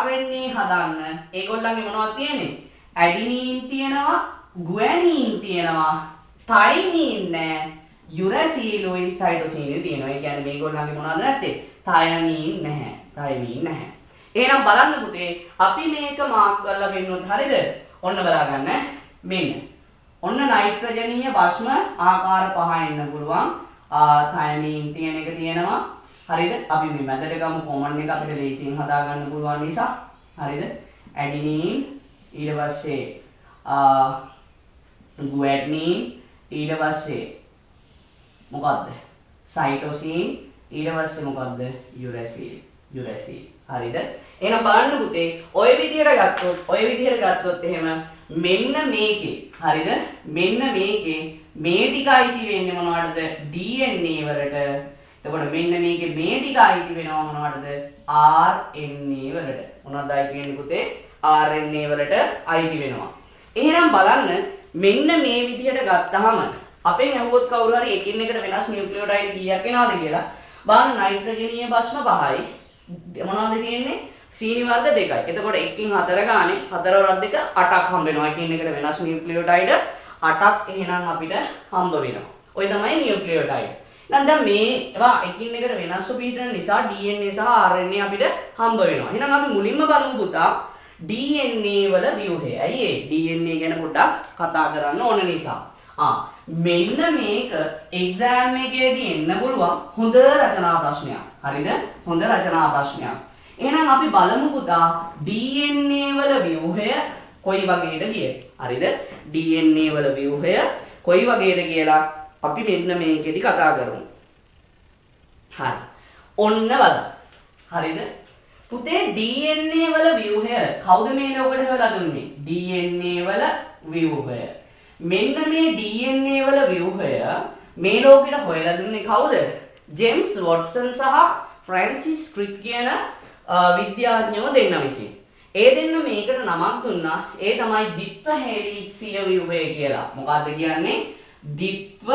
RNA හදන්න ඒගොල්ලන්ගේ මොනවද තියෙන්නේ? ඇඩිනීන් තියෙනවා, ගුවැනීන් තියෙනවා. තයිමීන් නැහැ. යුරැසීලුයි සයිටෝසිනුයි තියෙනවා. ඒ කියන්නේ මේගොල්ලන්ගේ මොනවද නැත්තේ? තයමීන් නැහැ. තයිමීන් නැහැ. එහෙනම් බලන්න පුතේ අපි මේක මාක් කරලා වෙන්නොත් හරියද? ඔන්න බලාගන්න. මෙන්න. ඔන්න නයිට්‍රජනීය භස්ම ආකාර 5 එන්න පුළුවන්. තයමීන් තියෙන එක තියෙනවා. හරිද? අපි මේ මැදට ගමු කොමන් එක අපිට ලේසියෙන් හදා ගන්න පුළුවන් නිසා. හරිද? ඇඩිනීන් ඊට පස්සේ ගුවැනින් ඊට පස්සේ මොකද්ද? සයිටෝසින් ඊට පස්සේ මොකද්ද? යුරැසිල්. හරිද? එහෙනම් බලන්න පුතේ ඔය විදිහට ගත්තොත් එහෙම මෙන්න මේකේ හරිද? මෙන්න මේකේ මේ ටික අයිති වෙන්නේ මොනවටද? DNA වලට. එතකොට මෙන්න මේකේ මේ ටික අයිති වෙනවා මොනවටද? RNA වලට. මොනවද අයිති වෙන්නේ පුතේ? RNA වලට අයිති වෙනවා. එහෙනම් බලන්න මෙන්න මේ විදිහට ගත්තාම අපෙන් අහුවොත් කවුරු හරි එකින් එකට වෙනස් නියුක්ලියෝටයිඩ් කීයක් එනවද කියලා බලන්න නයිට්‍රජනීය භස්ම 5යි මොනවද තියෙන්නේ සීනි වර්ග 2යි. එතකොට 1කින් 4 ගානේ 4 වරක් 2 8ක් හම්බ වෙනවා. එකින් එකට වෙනස් නියුක්ලියෝටයිඩ් 8ක් එහෙනම් අපිට හම්බ වෙනවා. ඔය තමයි නියුක්ලියෝටයිඩ්. දැන් මේවා එකින් එකට වෙනස්ව පිටින නිසා DNA සහ RNA අපිට හම්බ වෙනවා. එහෙනම් අපි මුලින්ම බලමු පුතා DNA වල ව්‍යුහය. ඇයි ඒ DNA ගැන පොඩ්ඩක් කතා කරන්න ඕන නිසා. මෙන්න මේක එක්සෑම් එකේදී එන්න පුළුවන් හොඳ රචනා ප්‍රශ්නයක්. හරිද? හොඳ රචනා ප්‍රශ්නයක්. එහෙනම් අපි බලමු පුතා DNA වල ව්‍යුහය කොයි වගේද කියලා. හරිද? DNA වල ව්‍යුහය කොයි වගේද කියලා අපි මෙන්න මේකෙදි කතා කරමු. හරි. ඔන්න බලන්න. හරිද? පුතේ DNA වල ව්‍යුහය කවුද මේ ලෝකෙට හොයලා දුන්නේ? DNA වල ව්‍යුහය. මෙන්න මේ DNA වල ව්‍යුහය මේ ලෝකෙට හොයලා දුන්නේ කවුද? ජේම්ස් වොට්සන් සහ ෆ්‍රැන්සිස් ක්‍රික් කියන විද්‍යාඥයෝ දෙන්න විසින්. ඒ දෙන්න මේකට නමක් දුන්නා. ඒ තමයි ද්විත්ව හේලික්සීය ව්‍යුහය කියලා. මොකද්ද කියන්නේ? ද්විත්ව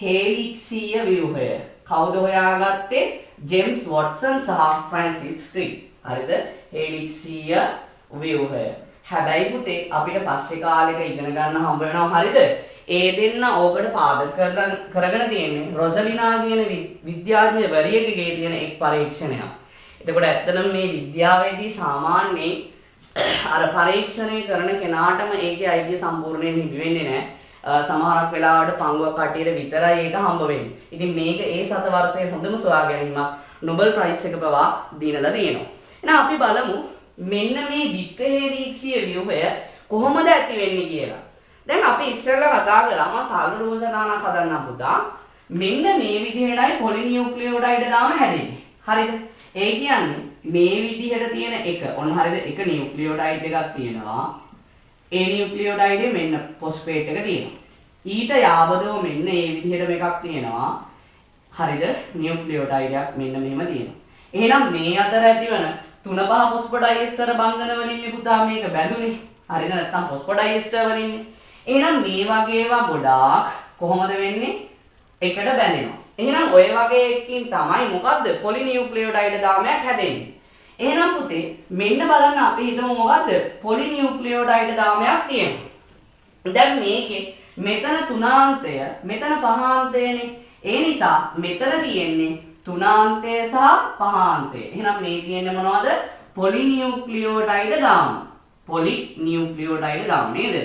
හේලික්සීය ව්‍යුහය. කවුද හොයාගත්තේ? ජේම්ස් වොට්සන් සහ ෆ්‍රැන්සිස් ක්‍රික්. හරිද? හේලික්සීය ව්‍යුහය. හැබැයි පුතේ අපිට පස්සේ කාලෙක ඉගෙන ගන්න හම්බ වෙනවා. හරිද? ඒ දෙන්න ඕකට පාදක කරගෙන තියෙන්නේ රොසලිනා කියන විද්‍යාඥවරියකගේ තියෙන එක් පරීක්ෂණයක්. එතකොට ඇත්තටම මේ විද්‍යාවේදී සාමාන්‍යයෙන් අර පරීක්ෂණය කරන කෙනාටම ඒකේ අයිතිය සම්පූර්ණයෙන් හිමි වෙන්නේ නැහැ. සමහරක් වෙලාවට පංගුවක් කටියට විතරයි ඒක හම්බ වෙන්නේ. ඉතින් මේක ඒ සත වර්ෂයේ හොඳම සොයා ගැනීමක් නොබල් ප්‍රයිස් එක පවා දීලා තියෙනවා. එහෙනම් අපි බලමු මෙන්න මේ ද්විත්ව හේලික්සීය ව්‍යුහය කොහොමද ඇති වෙන්නේ කියලා. දැන් අපි ඉස්සෙල්ලා කතා කරාම සාලුරෝස දානක් හදන්න පුතා. මෙන්න මේ විදිහටයි පොලිනියුක්ලියෝටයිඩ් දාම හැදෙන්නේ. හරිද? ඒ කියන්නේ මේ විදිහට තියෙන එක. ඔන්න හරිද? එක නියුක්ලියෝටයිඩ් එකක් තියෙනවා. ඒ නියුක්ලියෝටයිඩේ මෙන්න ෆොස්ෆේට් එක තියෙනවා. ඊට යාබදව මෙන්න මේ විදිහට එකක් තියෙනවා. හරිද? නියුක්ලියෝටයිඩයක් මෙන්න මෙහෙම තියෙනවා. එහෙනම් මේ අතර ඇතිවන 3-5 ෆොස්ෆෝඩයිඑස්ටර් බන්ධන වලින් පුතා මේක බැඳුනේ. හරිද? නැත්නම් ෆොස්ෆෝඩයිඑස්ටර් වලින්. එහෙනම් මේ වගේ ඒවා ගොඩාක් කොහොමද වෙන්නේ? එකට බැඳෙනවා. එහෙනම් ඔය වගේ එකකින් තමයි මොකද්ද? පොලිනියුක්ලියෝටයිඩ් දාමයක් හැදෙන්නේ. එහෙනම් පුතේ මෙන්න බලන්න අපි හිතමු මොකද්ද? පොලිනියුක්ලියෝටයිඩ් දාමයක් තියෙනවා. දැන් මේකේ මෙතන තුනාන්තය, මෙතන පහාන්තයනේ. ඒ නිසා මෙතන තියෙන්නේ තුනාන්තය සහ පහාන්තය. එහෙනම් මේ තියෙන්නේ මොනවද? පොලිනියුක්ලියෝටයිඩ් දාම. පොලිනියුක්ලියෝටයිඩ් දාම නේද?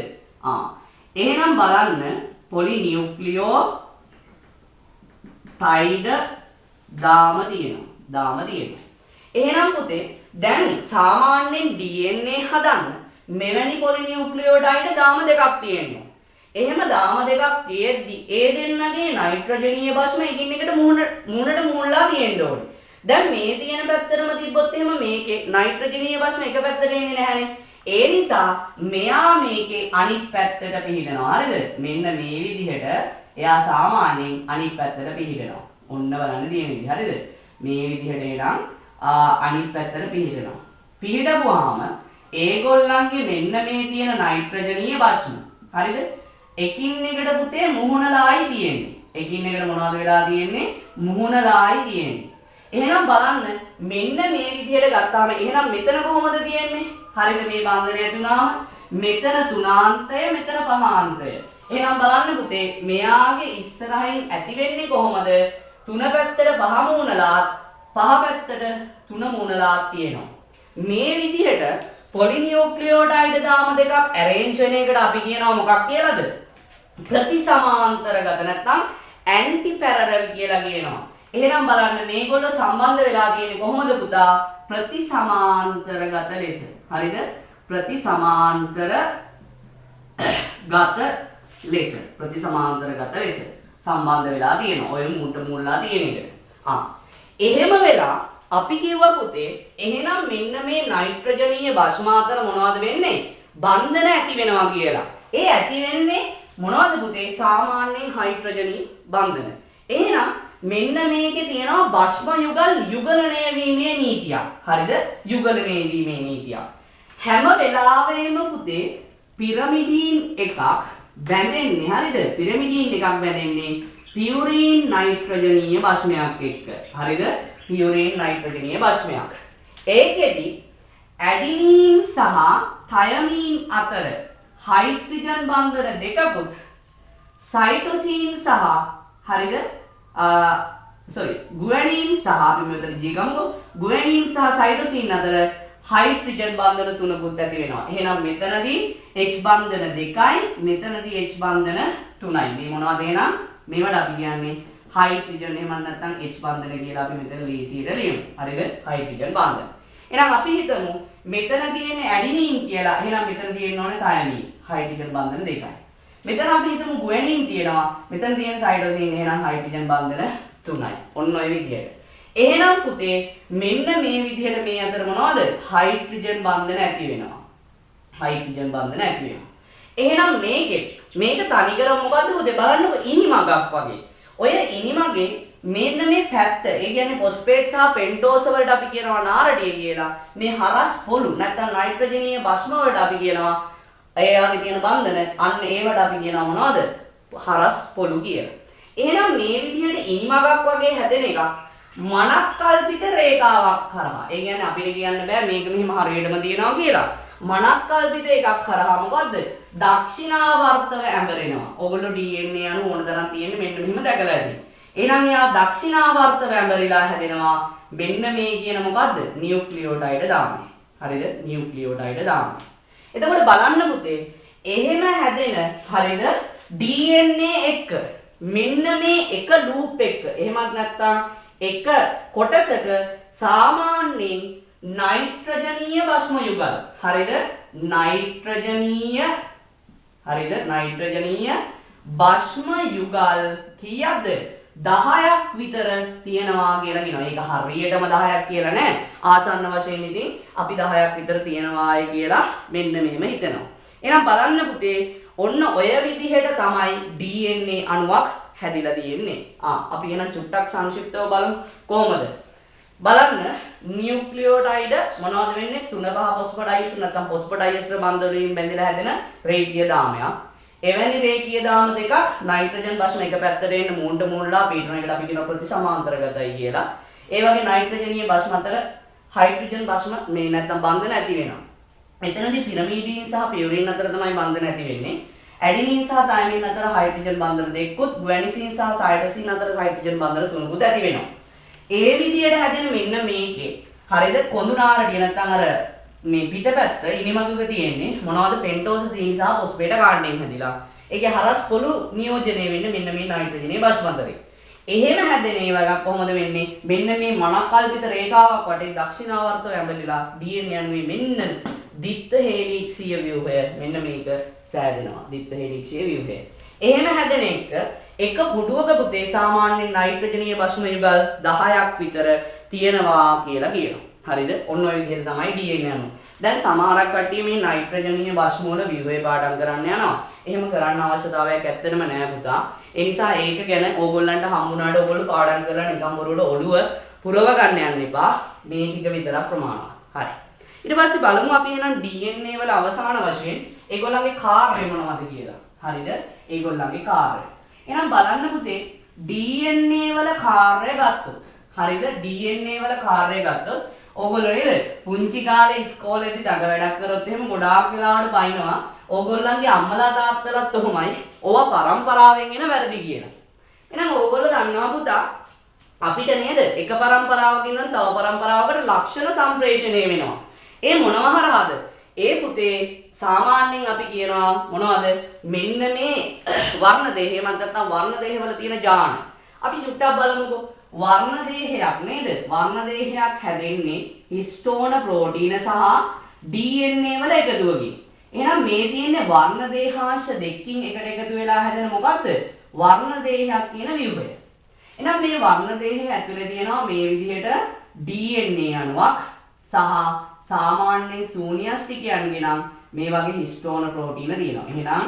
එහෙනම් බලන්න පොලිනියුක්ලියෝටයිඩ් දාම තියෙනවා. එහෙනම් පුතේ දැන් සාමාන්‍යයෙන් DNA හදන්න මෙවැනි පොලිනියුක්ලියෝටයිඩ් දාම දෙකක් තියෙනවා. එහෙම දාම දෙකක් තියෙද්දි ඒ දෙන්නගේ නයිට්‍රජනීය භස්ම එකින් එකට මූණට මූණලා තියෙන්න ඕනේ. දැන් මේ තියෙන පැත්තටම තිබ්බොත් එහෙම මේකේ නයිට්‍රජනීය භස්ම එක පැත්තට එන්නේ නැහනේ. ඒ නිසා මෙයා මේකේ අනිත් පැත්තට පිහිටනවා. හරිද? මෙන්න මේ විදිහට එයා සාමාන්‍යයෙන් අනිත් පැත්තට පිහිටනවා. ඔන්න බලන්න තියෙන විදිහ. හරිද? මේ විදිහට එනම් අනිත් පැත්තට පිහිටනවා. පිහිටපුවාම ඒගොල්ලන්ගේ මෙන්න මේ තියෙන නයිට්‍රජනීය භස්ම. හරිද? එකින් එකට පුතේ මුහුණලායි තියෙන්නේ. එකින් එකට මොනවද වෙලා තියෙන්නේ? මුහුණලායි තියෙන්නේ. එහෙනම් බලන්න මෙන්න මේ විදිහට ගත්තාම එහෙනම් මෙතන කොහොමද තියෙන්නේ? හරිද? මේ බන්ධනය ඇති වුණාම මෙතන තුනාන්තය මෙතන පහාන්තය. එහෙනම් බලන්න පුතේ මෙයාගේ ඉස්සරහින් ඇති වෙන්නේ කොහොමද? තුන පැත්තට පහ මූණලාත් පහ පැත්තට තුන මූණලාත් තියෙනවා. මේ විදිහට පොලිනියුක්ලියෝටයිඩ් දාම දෙකක් ඇරේන්ජ් වෙන එකට අපි කියනවා මොකක් කියලාද? ප්‍රතිසමාන්තරගත නැත්නම් ඇන්ටි පැරලල් කියලා කියනවා. එහෙනම් බලන්න මේගොල්ලෝ සම්බන්ධ වෙලා තියෙන්නේ කොහොමද පුතා? ප්‍රතිසමාන්තරගත ලෙස. හරිද? ප්‍රතිසමාන්තරගත ලෙස. ප්‍රතිසමාන්තරගත ලෙස සම්බන්ධ වෙලා තියෙනවා. ඔය මුන්ට මුල්ලා තියෙන එක. එහෙම වෙලා අපි කිව්වා පුතේ එහෙනම් මෙන්න මේ නයිට්‍රජනීය භස්ම අතර මොනවද වෙන්නේ? බන්ධන ඇති වෙනවා කියලා. ඒ ඇති වෙන්නේ මොනවද පුතේ? සාමාන්‍යයෙන් හයිඩ්‍රජනීය බන්ධන. එහෙනම් මෙන්න මේකේ තියෙනවා භස්ම යුගල් යුගලණය වීමේ නීතියක්. හරිද? යුගලණය වීමේ නීතියක්. හැම වෙලාවෙම පුතේ පිරමිඩීන් එකක් බැඳෙන්නේ හරිද? පිරමිඩීන් එකක් බැඳෙන්නේ පියුරින් නයිට්‍රජනීය භස්මයක් එක්ක. හරිද? පියුරින් නයිට්‍රජනීය භස්මයක්. ඒකෙදි ඇඩිනීන් සහ තයමීන් අතර හයිඩ්‍රජන් බන්ධන දෙකකුත් සයිටෝසින් සහ හරිද? ගුවැනින් සහ අපි මෙතන ජීගමුකෝ ගුවැනින් සහ සයිටෝසින් අතර හයිඩ්‍රජන් බන්ධන තුනකුත් ඇති වෙනවා. එහෙනම් මෙතනදී H බන්ධන 2යි මෙතනදී H බන්ධන 3යි. මේ මොනවද එහෙනම්? මේවට අපි කියන්නේ හයිඩ්‍රජන් එහෙම නැත්නම් H බන්ධන කියලා අපි මෙතන ලීසියට ලියමු. හරිද? හයිඩ්‍රජන් බන්ධන. එහෙනම් අපි හිතමු මෙතන තියෙන්නේ ඇඩිනීන් කියලා. එහෙනම් මෙතන තියෙන්න ඕනේ තයමීන්. හයිඩ්‍රජන් බන්ධන 2යි. මෙතන අපි හිතමු ගුවැනින් තියෙනවා. මෙතන තියෙන සයිටෝසින් එහෙනම් හයිඩ්‍රජන් බන්ධන 3යි. ඔන්න ඔය විදිහට. එහෙනම් පුතේ මෙන්න මේ විදිහට මේ අතර මොනවද? හයිඩ්‍රජන් බන්ධන ඇති වෙනවා. හයිඩ්‍රජන් බන්ධන ඇති වෙනවා. එහෙනම් මේක තනිකරම මොකද්ද පුතේ? බලන්නකො ඉනිමගක් වගේ. ඔය ඉනිමගේ මෙන්න මේ පැත්ත, ඒ කියන්නේ ෆොස්ෆේට් සහ පෙන්ටෝස් වලට අපි කියනවා නාරඩිය කියලා. මේ හරස් පොළු නැත්නම් නයිට්‍රජනීය භස්ම වලට අපි කියනවා ඒවාගේ තියෙන බන්ධන. අන්න ඒවට අපි කියනවා මොනවද? හරස් පොළු කියලා. එහෙනම් මේ විදිහට ඉනිමගක් වගේ හැදෙන එකක් මනක්කල්පිත රේඛාවක් කරා. ඒ කියන්නේ අපිට කියන්න බෑ මේක මෙහෙම හරියටම දිනනවා කියලා. මනක්කල්පිත එකක් කරා මොකද්ද? දක්ෂිනාවර්තව ඇඹරෙනවා. ඕගොල්ලෝ DNA අණු ඕන තරම් තියෙන්නේ මෙන්න මෙහෙම දැකලා ඇති. එහෙනම් යා දක්ෂිනාවර්තව ඇඹරිලා හැදෙනවා. මෙන්න මේ කියන මොකද්ද? නියුක්ලියෝටයිඩ් දාමය. හරිද? නියුක්ලියෝටයිඩ් දාමය. එතකොට බලන්න පුතේ එහෙම හැදෙන හරිද DNA එක මෙන්න මේ එක ලූප් එක එහෙමත් නැත්නම් එක කොටසක සාමාන්‍යයෙන් නයිට්‍රජනීය භස්ම යුගල් හරිද නයිට්‍රජනීය භස්ම යුගල් කීයක්ද 10ක් විතර තියෙනවා කියලා කියනවා. ඒක හරියටම 10ක් කියලා නෑ. ආසන්න වශයෙන් ඉතින් අපි 10ක් විතර තියෙනවායි කියලා මෙන්න මෙහෙම හිතනවා. එහෙනම් බලන්න පුතේ ඔන්න ඔය විදිහට තමයි DNA අණුවක් හැදිලා තියෙන්නේ. අපි එහෙනම් චුට්ටක් සංක්ෂිප්තව බලමු කොහොමද? බලන්න නියුක්ලියෝටයිඩ් මොනවද වෙන්නේ? 3-5 ෆොස්ෆඩයිස් නැත්නම් ෆොස්ෆඩයිස්ටර් බන්ධන වලින් බැඳලා හැදෙන රේඛීය දාමයක්. එවැනි රේඛීය දාම දෙකක් නයිට්‍රජන් භස්ම එක පැත්තට එන්න මූණට මූණලා පීඩන එකට අපි කියන ප්‍රතිසමාන්තරගතයි කියලා. ඒ වගේ නයිට්‍රජනීය භස්ම අතර හයිඩ්‍රජන් භස්ම මේ නැත්නම් බන්ධන ඇති වෙනවා. මෙතනදී පිරමීඩීන් සහ පියුරින් අතර තමයි බන්ධන ඇති වෙන්නේ. ඇඩිනින් සහ තයමින් අතර හයිඩ්‍රජන් බන්ධන දෙකකුත් ගුවැනිසින් සහ සයිටෝසින් අතර හයිඩ්‍රජන් බන්ධන තුනකුත් ඇති වෙනවා. ඒ විදිහට හැදෙන මෙන්න මේකේ හරිද කොඳු නාරඩිය නැත්නම් අර මේ පිටපැත්ත ඉනිමගක තියෙන්නේ මොනවද පෙන්ටෝස් සීන් සහ ෆොස්ෆේට කාණ්ඩයෙන් හැදිලා. ඒකේ හරස් පොළු නියෝජනය වෙන්නේ මෙන්න මේ නයිට්‍රජනීය භස්ම අතරේ. එහෙම හැදෙන ඒවා කොහොමද වෙන්නේ? මෙන්න මේ මනක්කල්පිත රේඛාවක් වටේ දක්ෂිනාවර්තව ඇඹරිලා DNA අණුවේ මෙන්න දිත්ත හේලික්සිය ව්‍යුහය මෙන්න මේක සෑදෙනවා. දිත්ත හේලික්සිය ව්‍යුහය. එහෙම හැදෙන එක පුඩුවක පුතේ සාමාන්‍යයෙන් නයිට්‍රජනීය භස්ම යුගල් 10ක් විතර තියෙනවා කියලා කියනවා. හරිද? ඔන්න ඔය විදිහට තමයි DNA අණු. දැන් සමහරක් කට්ටිය මේ නයිට්‍රජනීය භස්ම වල ව්‍යුහය පාඩම් කරන්න යනවා. එහෙම කරන්න අවශ්‍යතාවයක් ඇත්තටම නැහැ පුතා. ඒ නිසා ඒක ගැන ඕගොල්ලන්ට හම්බුනාට ඕගොල්ලෝ පාඩම් කරලා නිකන් බොරුවට ඔළුව පුරව ගන්න යන්න එපා. මේ ටික විතරක් ප්‍රමාණවත්. හරි. ඊට පස්සේ බලමු අපි එහෙනම් DNA වල අවසාන වශයෙන් ඒගොල්ලන්ගේ කාර්යය මොනවද කියලා. හරිද? ඒගොල්ලන්ගේ කාර්යය. එහෙනම් බලන්න පුතේ DNA වල කාර්යය ගත්තොත් හරිද? DNA වල කාර්යය ගත්තොත් ඕගොල්ලෝ නේද පුංචි කාලේ ඉස්කෝලේදී දඟ වැඩක් කරොත් එහෙම ගොඩාක් වෙලාවට බයිනවා. ඕගොල්ලන්ගේ අම්මලා තාත්තලාත් ඔහොමයි. ඕවා පරම්පරාවෙන් එන වැරදි කියලා. එහෙනම් ඕගොල්ලෝ දන්නවා පුතා අපිට නේද එක පරම්පරාවකින් ඉඳන් තව පරම්පරාවකට ලක්ෂණ සම්ප්‍රේෂණය වෙනවා. ඒ මොනවා හරහාද? ඒ පුතේ සාමාන්‍යයෙන් අපි කියනවා මොනවද? මෙන්න මේ වර්ණ දේහය මත නැත්නම් වර්ණ දේහවල තියෙන ජාන. අපි චුට්ටක් බලමුකෝ. වර්ණ දේහයක් නේද? වර්ණ දේහයක් හැදෙන්නේ හිස්ටෝන ප්‍රෝටීන සහ DNA වල එකතුවකින්. එහෙනම් මේ තියෙන්නේ වර්ණ දේහාංශ දෙකකින් එකට එකතු වෙලා හැදෙන මොකද්ද? වර්ණ දේහයක් කියන ව්‍යුහය. එහෙනම් මේ වර්ණ දේහය ඇතුලේ තියෙනවා මේ විදිහට DNA අණුවක් සහ සාමාන්‍ය ශූන්‍යස්ටිකයන්ගේ නම් මේ වගේ හිස්ටෝන ප්‍රෝටීන තියෙනවා. එහෙනම්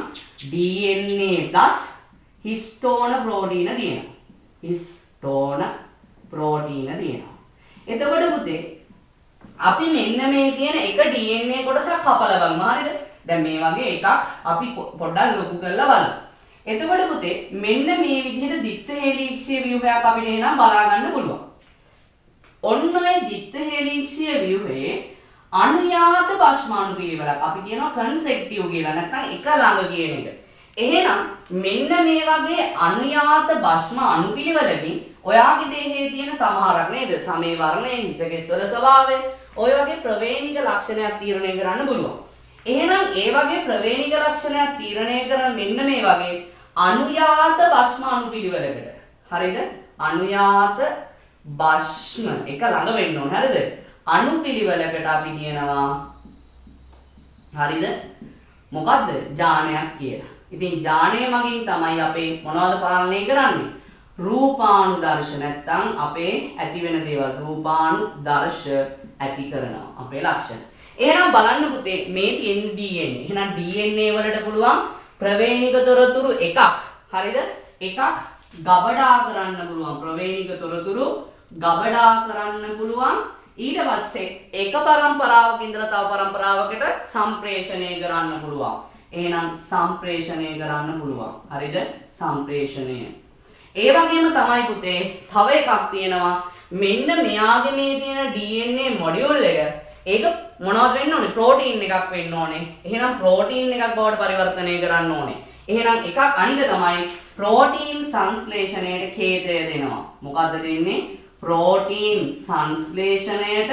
DNA plus හිස්ටෝන ප්‍රෝටීන තියෙනවා. හිස්ටෝන ප්‍රෝටීන තියෙනවා. එතකොට පුතේ අපි මෙන්න මේ කියන එක DNA කොටසක් කපලා බලමු. හරිද? දැන් මේ වගේ එකක් අපි පොඩ්ඩක් ලොකු කරලා බලමු. එතකොට පුතේ මෙන්න මේ විදිහට දිත්ත හේලික්ෂීය ව්‍යුහයක් අපිට එනම් බලා ගන්න පුළුවන්. ඔන්න ඔය දිත්ත හේලික්ෂීය ව්‍යුහයේ අනුයාත භස්මාණු පිළිවෙලක් අපි කියනවා කන්සෙක්ටිව් කියලා නැත්නම් එක ළඟ කියන එක. එහෙනම් මෙන්න මේ වගේ අනුයාත භස්ම අණු පිළිවෙලකින් ඔයාගේ දේහයේ තියෙන සමහරක් නේද? සමේ වර්ණය, හිසකෙස්වල ස්වභාවය, ඔය වගේ ප්‍රවේණික ලක්ෂණයක් තීරණය කරන්න පුළුවන්. එහෙනම් ඒ වගේ ප්‍රවේණික ලක්ෂණයක් තීරණය කරන මෙන්න මේ වගේ අනුයාත භස්ම අණු පිළිවෙලකට. හරිද? අනුයාත භස්ම එක ළඟ වෙන්න ඕන. හරිද? අණු පිළිවෙලකට අපි කියනවා හරිද? මොකද්ද? ජානයක් කියලා. ඉතින් ජානය මගින් තමයි අපේ මොනවද පාලනය කරන්නේ? රූපානුදර්ශ නැත්තම් අපේ ඇති වෙන දේවල් රූපානුදර්ශ ඇති කරනවා අපේ ලක්ෂණ. එහෙනම් බලන්න පුතේ මේ තියෙන DNA. එහෙනම් DNA වලට පුළුවන් ප්‍රවේණික තොරතුරු එකක්. හරිද? එකක් ගබඩා කරන්න පුළුවන්. ප්‍රවේණික තොරතුරු ගබඩා කරන්න පුළුවන්. ඊට පස්සේ එක පරම්පරාවක ඉඳලා තව පරම්පරාවකට සම්ප්‍රේෂණය කරන්න පුළුවන්. එහෙනම් සම්ප්‍රේෂණය කරන්න පුළුවන්. හරිද? සම්ප්‍රේෂණය. ඒ වගේම තමයි පුතේ තව එකක් තියෙනවා. මෙන්න මෙයාගේ මේ තියෙන DNA මොඩියුල් එක ඒක මොනවද වෙන්න ඕනේ? ප්‍රෝටීන් එකක් වෙන්න ඕනේ. එහෙනම් ප්‍රෝටීන් එකක් බවට පරිවර්තනය කරන්න ඕනේ. එහෙනම් එකක් අනිත් තමයි ප්‍රෝටීන් සංශ්ලේෂණයට කේතය දෙනවා. මොකද්ද දෙන්නේ? ප්‍රෝටීන් සංශ්ලේෂණයට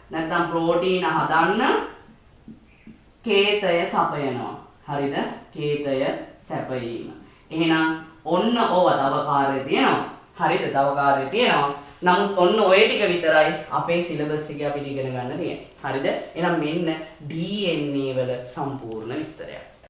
නැත්නම් ප්‍රෝටීන හදන්න කේතය සපයනවා. හරිද? කේතය සැපයීම. එහෙනම් ඔන්න ඕව තව කාර්යය තියෙනවා. හරිද? තව කාර්යය තියෙනවා. නමුත් ඔන්න ඔය ටික විතරයි අපේ සිලබස් එකේ අපිට ඉගෙන ගන්න තියෙන්නේ. හරිද? එහෙනම් මෙන්න DNA වල සම්පූර්ණ විස්තරයක්.